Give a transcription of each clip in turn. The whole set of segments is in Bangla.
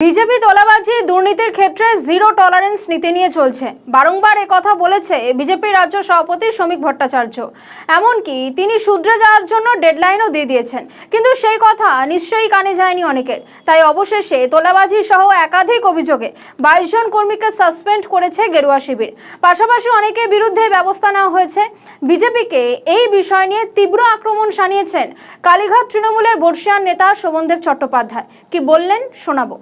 বিজেপি তোলাবাজি দুর্নীতির ক্ষেত্রে জিরো টলারেন্স নীতি নিয়ে চলছে। বারংবার কথা বলেছে বিজেপি রাজ্য সভাপতি শ্রমিক ভট্টাচার্য। এমনকি তিনি শুধরে যাওয়ার জন্য ডেডলাইনও দিয়ে দিয়েছেন, কিন্তু সেই কথা নিশ্চয়ই কানে যায়নি অনেকের। তাই অবশেষে তোলাবাজি সহ একাধিক অভিযোগে 22 জন কর্মীকে সাসপেন্ড করেছে গেরুয়া শিবির। পাশাপাশি অনেকের বিরুদ্ধে ব্যবস্থা নেওয়া হয়েছে। বিজেপিকে এই বিষয় নিয়ে তীব্র আক্রমণ শানিয়েছেন কালীঘাট তৃণমূলের বর্ষিয়ান নেতা শোভনদেব চট্টোপাধ্যায়। কি বললেন শোনাবো।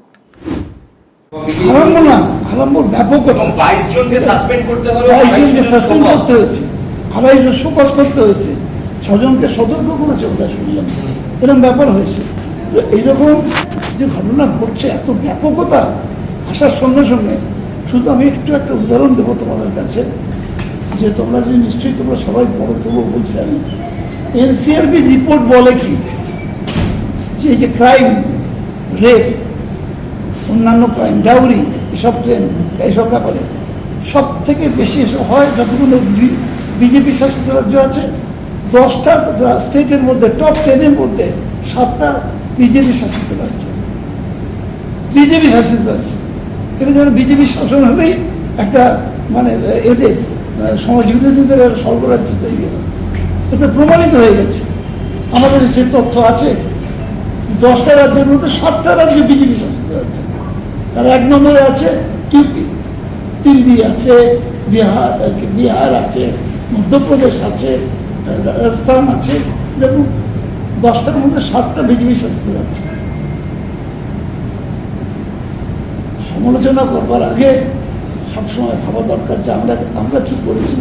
ছজনকে সতর্ক করেছে ওটা শুনলাম, এরকম ব্যাপার হয়েছে। তো এইরকম যে ঘটনা ঘটছে, এত ব্যাপকতা আসার সঙ্গে সঙ্গে শুধু আমি একটা উদাহরণ দেবো তোমাদের কাছে, যে তোমরা যে নিশ্চয়ই তোমরা সবাই বড় তবু বলছি আমি, এনসিআরবি রিপোর্ট বলে কি যে এই যে ক্রাইম, রেপ, অন্যান্য ক্রাইম, ডাউরি, এসব ব্যাপারে সব থেকে বেশি হয় যতগুলো বিজেপি শাসিত রাজ্য আছে। 10টা স্টেটের মধ্যে টপ 10-এর মধ্যে 7টা বিজেপি শাসিত রাজ্য। বিজেপি শাসিত রাজ্য এটা যেন বিজেপি শাসন হলেই একটা মানে এদের সমাজ বিরোধীদের স্বর্গরাজ্য তৈরি হবে, এটা প্রমাণিত হয়ে গেছে। আমাদের সে তথ্য আছে। 10টা রাজ্যের মধ্যে 7টা রাজ্য বিজেপি শাসিত রাজ্য। তার 1 নম্বরে আছে ইউপি, দিল্লি আছে, বিহার আছে, মধ্যপ্রদেশ আছে, রাজস্থান আছে। এরকম 10টার মধ্যে 7টা বিজেপি শাসিত রাজ্য। সমালোচনা করবার আগে সবসময় ভাবা দরকার যে আমরা কি করেছি।